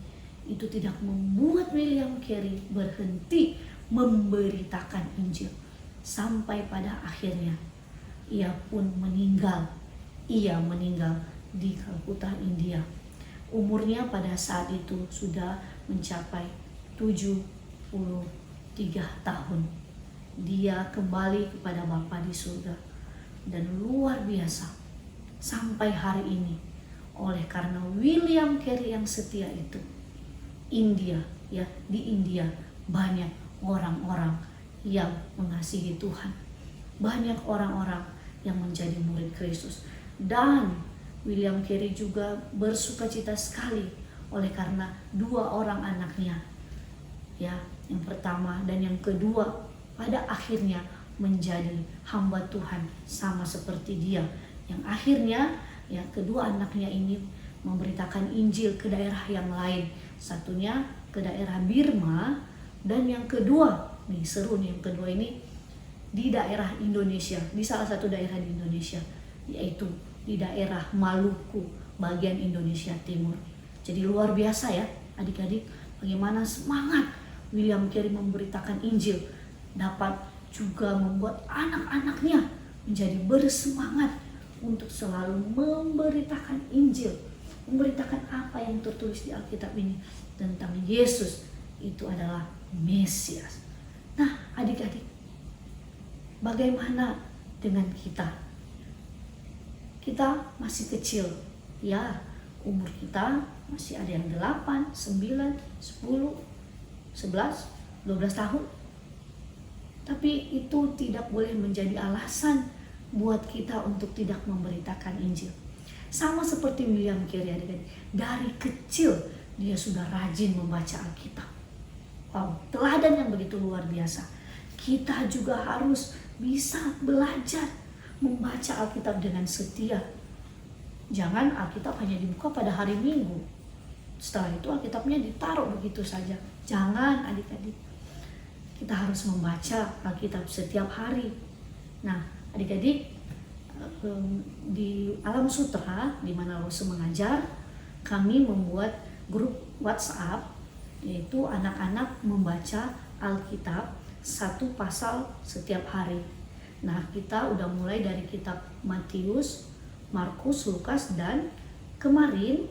Itu tidak membuat William Carey berhenti memberitakan Injil. Sampai pada akhirnya ia pun meninggal. Ia meninggal di Kalkuta, India. Umurnya pada saat itu sudah mencapai 73 tahun. Dia kembali kepada Bapa di surga. Dan luar biasa, sampai hari ini, oleh karena William Carey yang setia itu, di India banyak orang-orang yang mengasihi Tuhan. Banyak orang-orang yang menjadi murid Kristus. Dan William Carey juga bersukacita sekali oleh karena dua orang anaknya, yang pertama dan yang kedua pada akhirnya menjadi hamba Tuhan sama seperti dia, yang akhirnya kedua anaknya ini memberitakan Injil ke daerah yang lain. Satunya ke daerah Burma, dan yang kedua, nih seru nih, yang kedua ini di daerah Indonesia, di salah satu daerah di Indonesia, yaitu di daerah Maluku, bagian Indonesia Timur. Jadi luar biasa ya adik-adik, bagaimana semangat William Carey memberitakan Injil dapat juga membuat anak-anaknya menjadi bersemangat untuk selalu memberitakan Injil, memberitakan apa yang tertulis di Alkitab ini tentang Yesus itu adalah Mesias. Nah adik-adik, bagaimana dengan kita? Kita masih kecil, umur kita masih ada yang 8, 9, 10, 11, 12 tahun. Tapi itu tidak boleh menjadi alasan buat kita untuk tidak memberitakan Injil. Sama seperti William Carey, adik-adik, dari kecil dia sudah rajin membaca Alkitab. Wow, teladan yang begitu luar biasa. Kita juga harus bisa belajar membaca Alkitab dengan setia. Jangan Alkitab hanya dibuka pada hari Minggu, setelah itu Alkitabnya ditaruh begitu saja. Jangan adik-adik, kita harus membaca Alkitab setiap hari. Nah adik-adik, di Alam Sutra di mana Rose mengajar, kami membuat grup WhatsApp, yaitu anak-anak membaca Alkitab satu pasal setiap hari. Nah kita udah mulai dari kitab Matius, Markus, Lukas, dan kemarin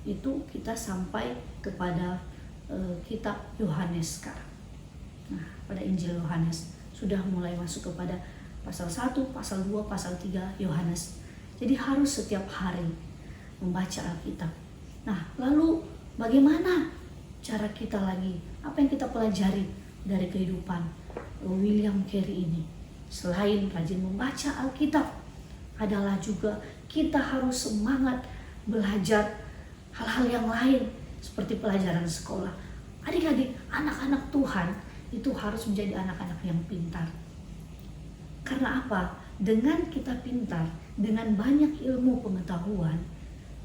itu kita sampai kepada kitab Yohanes sekarang. Nah pada Injil Yohanes sudah mulai masuk kepada pasal 1, pasal 2, pasal 3 Yohanes. Jadi harus setiap hari membaca Alkitab. Nah lalu bagaimana cara kita lagi, apa yang kita pelajari dari kehidupan William Carey ini? Selain rajin membaca Alkitab, adalah juga kita harus semangat belajar hal-hal yang lain seperti pelajaran sekolah. Adik-adik, anak-anak Tuhan itu harus menjadi anak-anak yang pintar. Karena apa? Dengan kita pintar, dengan banyak ilmu pengetahuan,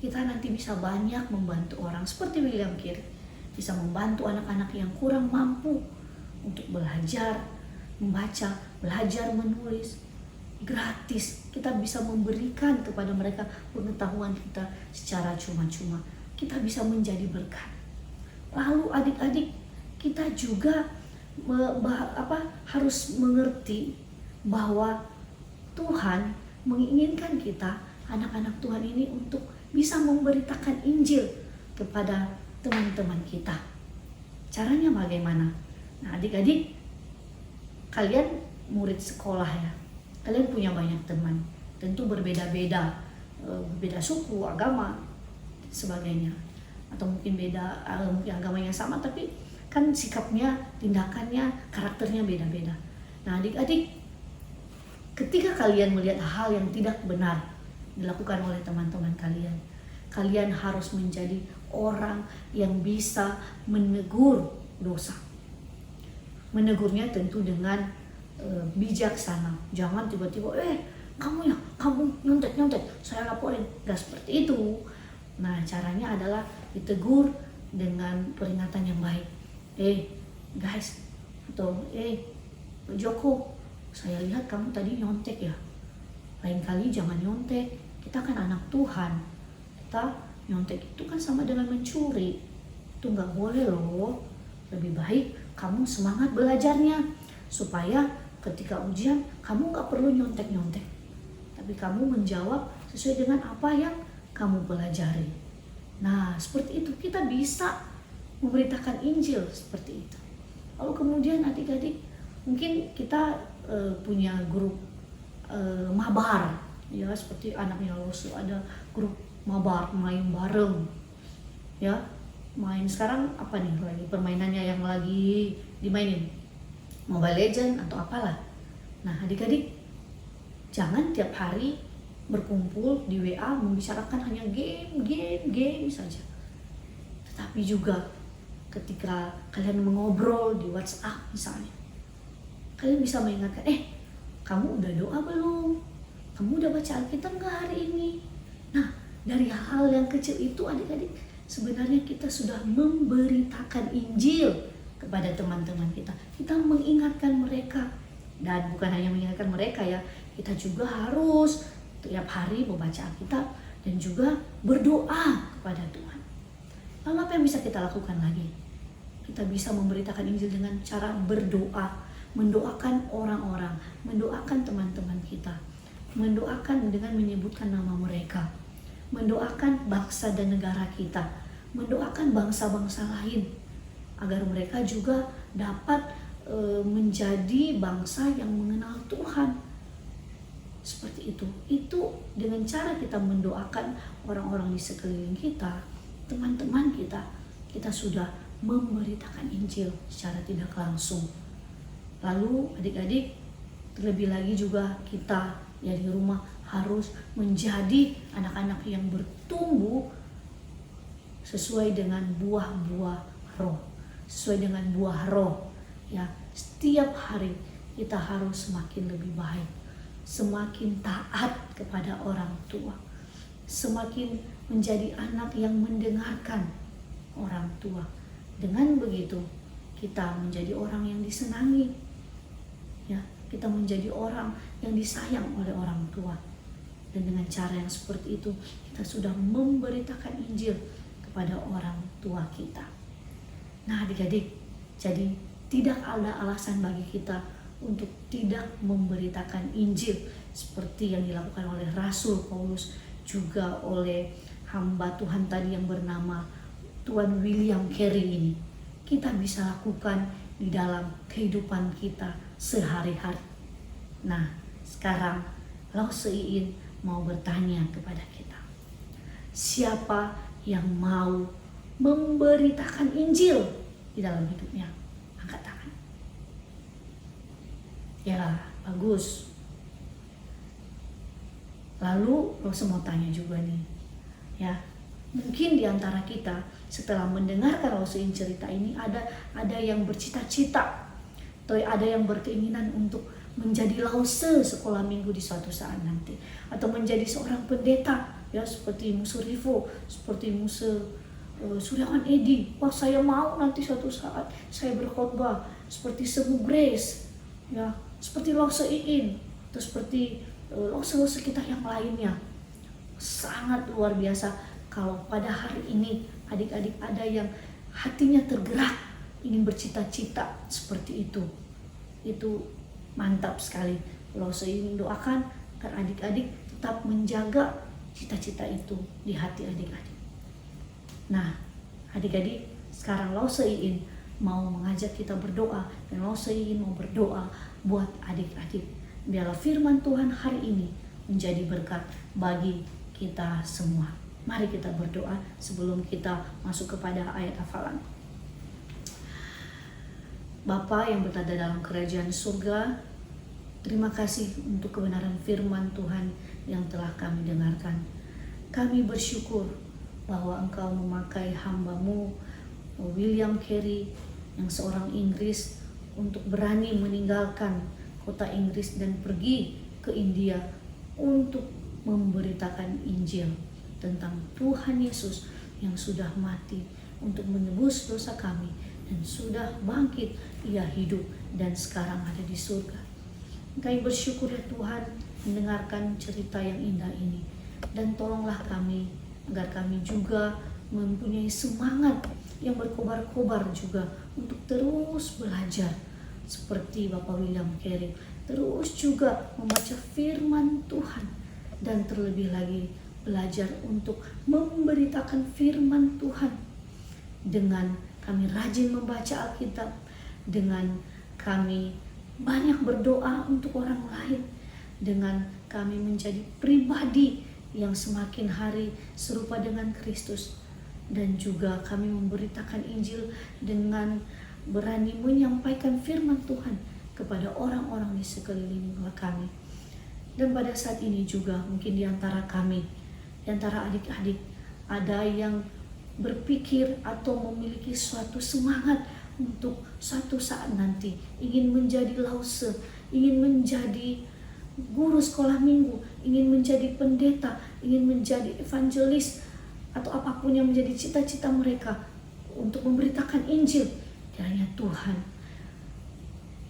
kita nanti bisa banyak membantu orang. Seperti William Carey, bisa membantu anak-anak yang kurang mampu untuk belajar membaca, belajar menulis. Gratis, kita bisa memberikan kepada mereka pengetahuan kita secara cuma-cuma. Kita bisa menjadi berkat. Lalu adik-adik, kita juga harus mengerti bahwa Tuhan menginginkan kita, anak-anak Tuhan ini, untuk bisa memberitakan Injil kepada teman-teman kita. Caranya bagaimana? Nah, adik-adik, kalian murid sekolah ya, kalian punya banyak teman, tentu berbeda-beda, berbeda suku, agama, sebagainya, atau mungkin mungkin agamanya sama, tapi kan sikapnya, tindakannya, karakternya beda-beda. Nah, adik-adik, ketika kalian melihat hal yang tidak benar dilakukan oleh teman-teman kalian, kalian harus menjadi orang yang bisa menegur dosa. Menegurnya tentu dengan bijaksana. Jangan tiba-tiba, kamu nyontek, saya laporin. Gak seperti itu. Nah, caranya adalah ditegur dengan peringatan yang baik. Guys, atau Joko, saya lihat kamu tadi nyontek ya. Lain kali jangan nyontek. Kita kan anak Tuhan. Kita nyontek itu kan sama dengan mencuri. Itu nggak boleh loh. Lebih baik kamu semangat belajarnya, supaya ketika ujian kamu nggak perlu nyontek-nyontek, tapi kamu menjawab sesuai dengan apa yang kamu pelajari. Nah, seperti itu kita bisa memberitakan Injil seperti itu. Lalu kemudian adik-adik, mungkin kita punya grup mabar, ya, seperti anaknya Rosu ada grup mabar, main bareng, ya, main sekarang apa nih lagi permainannya yang lagi dimainin, Mobile Legend atau apalah. Nah, adik-adik, jangan tiap hari berkumpul di WA membicarakan hanya game saja, tetapi juga ketika kalian mengobrol di WhatsApp misalnya, kalian bisa mengingatkan, kamu udah doa belum? Kamu udah baca Alkitab nggak hari ini? Nah, dari hal yang kecil itu adik-adik, sebenarnya kita sudah memberitakan Injil kepada teman-teman kita. Kita mengingatkan mereka. Dan bukan hanya mengingatkan mereka ya, kita juga harus tiap hari membaca Alkitab dan juga berdoa kepada Tuhan. Lalu apa yang bisa kita lakukan lagi? Kita bisa memberitakan Injil dengan cara berdoa, mendoakan orang-orang, mendoakan teman-teman kita, mendoakan dengan menyebutkan nama mereka, mendoakan bangsa dan negara kita, mendoakan bangsa-bangsa lain, agar mereka juga dapat menjadi bangsa yang mengenal Tuhan. Seperti itu. Itu dengan cara kita mendoakan orang-orang di sekeliling kita, teman-teman kita, kita sudah memberitakan Injil secara tidak langsung. Lalu adik-adik, terlebih lagi juga kita ya di rumah harus menjadi anak-anak yang bertumbuh sesuai dengan buah-buah roh, sesuai dengan buah roh. Ya, setiap hari kita harus semakin lebih baik, semakin taat kepada orang tua, semakin menjadi anak yang mendengarkan orang tua. Dengan begitu kita menjadi orang yang disenangi, ya, kita menjadi orang yang disayang oleh orang tua. Dan dengan cara yang seperti itu kita sudah memberitakan Injil kepada orang tua kita. Nah, adik-adik, jadi tidak ada alasan bagi kita untuk tidak memberitakan Injil seperti yang dilakukan oleh Rasul Paulus, juga oleh hamba Tuhan tadi yang bernama Tuan William Carey ini. Kita bisa lakukan di dalam kehidupan kita sehari-hari. Nah, sekarang Lao Seiin mau bertanya kepada kita, siapa yang mau memberitakan Injil di dalam hidupnya? Angkat tangan. Ya, bagus. Lalu Lao mau tanya juga nih, ya, mungkin di antara kita setelah mendengarkan Lao Seiin cerita ini ada yang bercita-cita atau ada yang berkeinginan untuk menjadi lause sekolah minggu di suatu saat nanti, atau menjadi seorang pendeta ya, seperti Muse Rivo, seperti Muse Suryawan Edi. Wah, saya mau nanti suatu saat saya berkhotbah seperti Semu Grace ya, seperti Lause Iin, atau seperti lause-lause kita yang lainnya. Sangat luar biasa kalau pada hari ini adik-adik ada yang hatinya tergerak ingin bercita-cita seperti itu. Itu mantap sekali. Lause Iin doakan agar adik-adik tetap menjaga cita-cita itu di hati adik-adik. Nah, adik-adik, sekarang Lause Iin mau mengajak kita berdoa, dan Lause Iin mau berdoa buat adik-adik. Biarlah firman Tuhan hari ini menjadi berkat bagi kita semua. Mari kita berdoa sebelum kita masuk kepada ayat hafalan. Bapa yang berada dalam kerajaan surga, terima kasih untuk kebenaran firman Tuhan yang telah kami dengarkan. Kami bersyukur bahwa Engkau memakai hamba-Mu William Carey yang seorang Inggris untuk berani meninggalkan kota Inggris dan pergi ke India untuk memberitakan Injil tentang Tuhan Yesus yang sudah mati untuk menebus dosa kami dan sudah bangkit, Ia hidup dan sekarang ada di surga. Kami bersyukur ya Tuhan mendengarkan cerita yang indah ini, dan tolonglah kami agar kami juga mempunyai semangat yang berkobar-kobar juga untuk terus belajar seperti Bapak William Carey, terus juga membaca firman Tuhan, dan terlebih lagi belajar untuk memberitakan firman Tuhan. Dengan kami rajin membaca Alkitab, dengan kami banyak berdoa untuk orang lain, dengan kami menjadi pribadi yang semakin hari serupa dengan Kristus, dan juga kami memberitakan Injil dengan berani menyampaikan firman Tuhan kepada orang-orang di sekeliling kami. Dan pada saat ini juga mungkin di antara kami, di antara adik-adik, ada yang berpikir atau memiliki suatu semangat untuk suatu saat nanti ingin menjadi lause, ingin menjadi guru sekolah minggu, ingin menjadi pendeta, ingin menjadi evangelis, atau apapun yang menjadi cita-cita mereka untuk memberitakan Injil. Kiranya Tuhan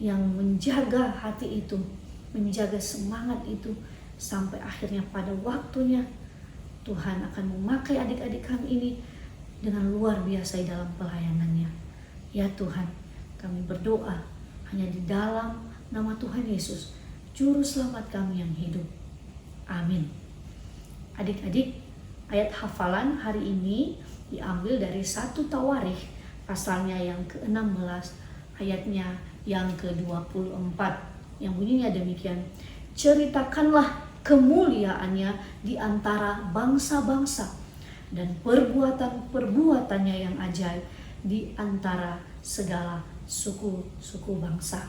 yang menjaga hati itu, menjaga semangat itu, sampai akhirnya pada waktunya Tuhan akan memakai adik-adik kami ini dengan luar biasa dalam pelayanannya. Ya Tuhan, kami berdoa hanya di dalam nama Tuhan Yesus, Juru Selamat kami yang hidup. Amin. Adik-adik, ayat hafalan hari ini diambil dari 1 Tawarikh pasalnya yang ke-16, ayatnya yang ke-24, yang bunyinya demikian. Ceritakanlah kemuliaannya di antara bangsa-bangsa, dan perbuatan-perbuatannya yang ajaib di antara segala suku-suku bangsa.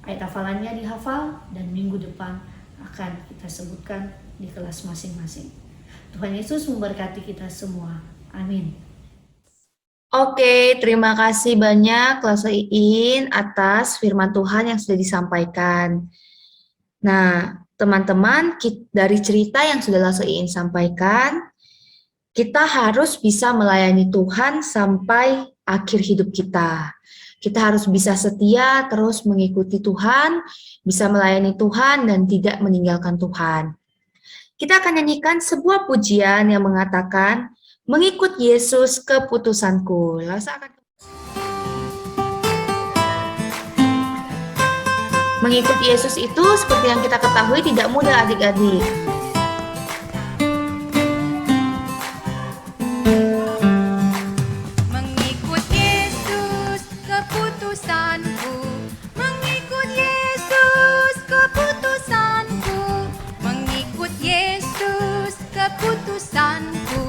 Ayat hafalannya dihafal, dan minggu depan akan kita sebutkan di kelas masing-masing. Tuhan Yesus memberkati kita semua. Amin. Oke, terima kasih banyak Lause Iin atas firman Tuhan yang sudah disampaikan. Nah, teman-teman, dari cerita yang sudah Lause Iin sampaikan, kita harus bisa melayani Tuhan sampai akhir hidup kita. Kita harus bisa setia terus mengikuti Tuhan, bisa melayani Tuhan dan tidak meninggalkan Tuhan. Kita akan nyanyikan sebuah pujian yang mengatakan, mengikut Yesus keputusanku. Mengikut Yesus itu seperti yang kita ketahui tidak mudah adik-adik. Mengikut Yesus keputusanku, mengikut Yesus keputusanku, mengikut Yesus keputusanku,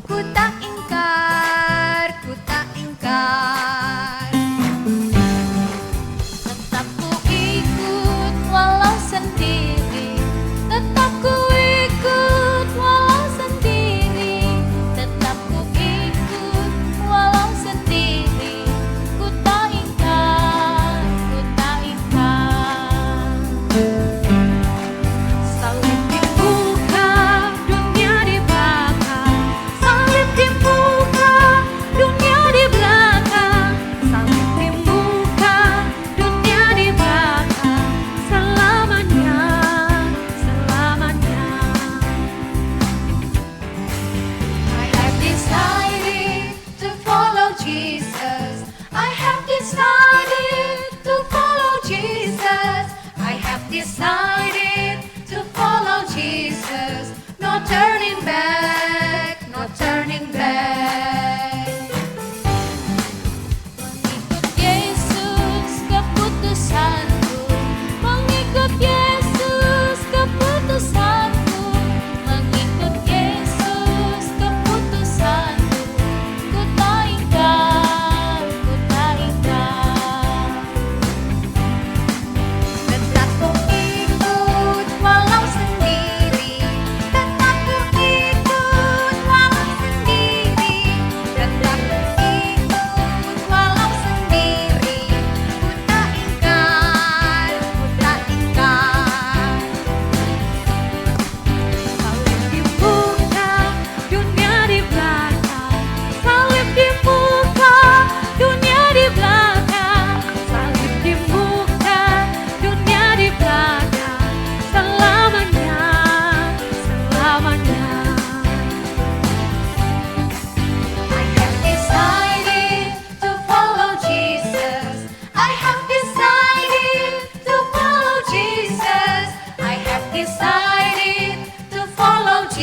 ku tak ingkar, ku tak ingkar. Tetap ku ikut walau sendiri, tetap ku ikut walau sendiri, tetap ku ikut walau sendiri, ku tak ingkar, ku tak ingkar.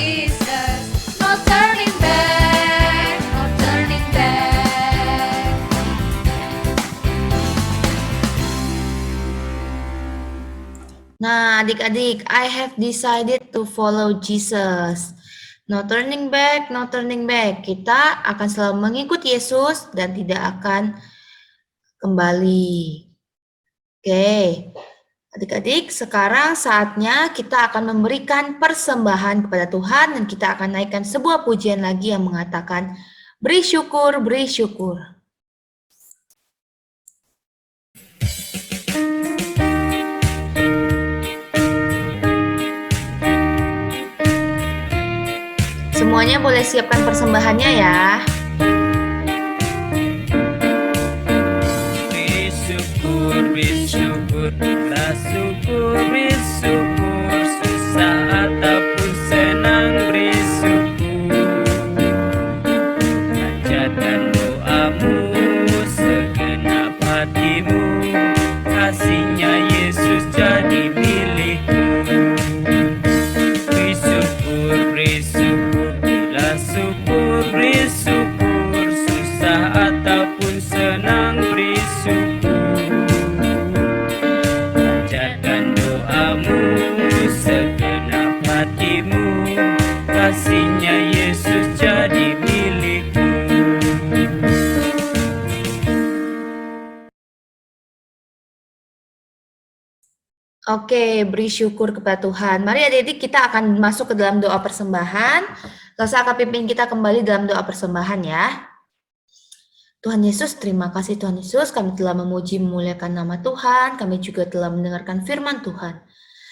Jesus. No turning back, no turning back. Nah, adik-adik, I have decided to follow Jesus. No turning back, no turning back. Kita akan selalu mengikuti Yesus dan tidak akan kembali. Oke, adik-adik, sekarang saatnya kita akan memberikan persembahan kepada Tuhan dan kita akan naikkan sebuah pujian lagi yang mengatakan, beri syukur, beri syukur. Semuanya boleh siapkan persembahannya ya. Bersyukur, lah syukur, bersyukur, susah ataupun senang bersyukur. Panjatkan doamu, segenap hatimu, kasihnya Yesus jadi milikmu. Bersyukur, bersyukur, lah syukur, bersyukur, susah ataupun senang bersyukur. Segenap hatimu, kasihnya Yesus jadi milikmu. Oke, beri syukur kepada Tuhan. Mari adik-adik kita akan masuk ke dalam doa persembahan. Lalu saya akan pimpin kita kembali dalam doa persembahan ya. Tuhan Yesus, terima kasih Tuhan Yesus, kami telah memuji memuliakan nama Tuhan, kami juga telah mendengarkan firman Tuhan.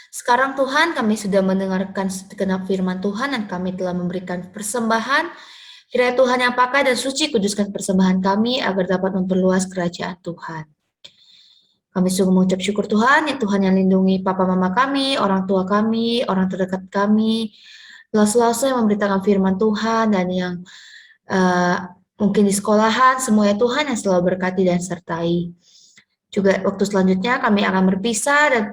Sekarang Tuhan, kami sudah mendengarkan segenap firman Tuhan dan kami telah memberikan persembahan. Kiranya Tuhan yang pakai dan suci kuduskan persembahan kami agar dapat memperluas kerajaan Tuhan. Kami sungguh mengucap syukur Tuhan, ya Tuhan yang lindungi papa mama kami, orang tua kami, orang terdekat kami, selalu yang memberitakan firman Tuhan dan yang mungkin di sekolahan, semuanya Tuhan yang selalu berkati dan sertai. Juga waktu selanjutnya kami akan berpisah dan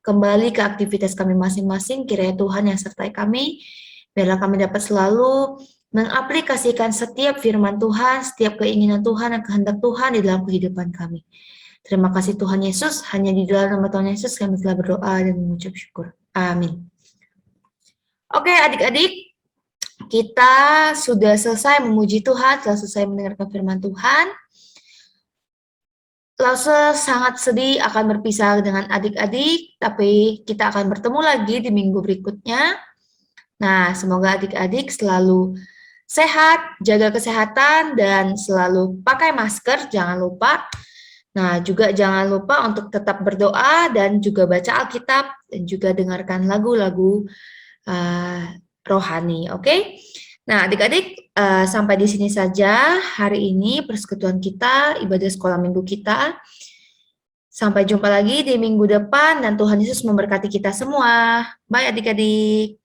kembali ke aktivitas kami masing-masing, kiranya Tuhan yang sertai kami, biarlah kami dapat selalu mengaplikasikan setiap firman Tuhan, setiap keinginan Tuhan dan kehendak Tuhan di dalam kehidupan kami. Terima kasih Tuhan Yesus, hanya di dalam nama Tuhan Yesus kami telah berdoa dan mengucap syukur. Amin. Oke adik-adik, kita sudah selesai memuji Tuhan, telah selesai mendengarkan firman Tuhan. Lause sangat sedih akan berpisah dengan adik-adik, tapi kita akan bertemu lagi di minggu berikutnya. Nah, semoga adik-adik selalu sehat, jaga kesehatan, dan selalu pakai masker, jangan lupa. Nah, juga jangan lupa untuk tetap berdoa dan juga baca Alkitab, dan juga dengarkan lagu-lagu rohani, oke? Nah, adik-adik, sampai di sini saja hari ini persekutuan kita, ibadah sekolah minggu kita. Sampai jumpa lagi di minggu depan dan Tuhan Yesus memberkati kita semua. Bye adik-adik.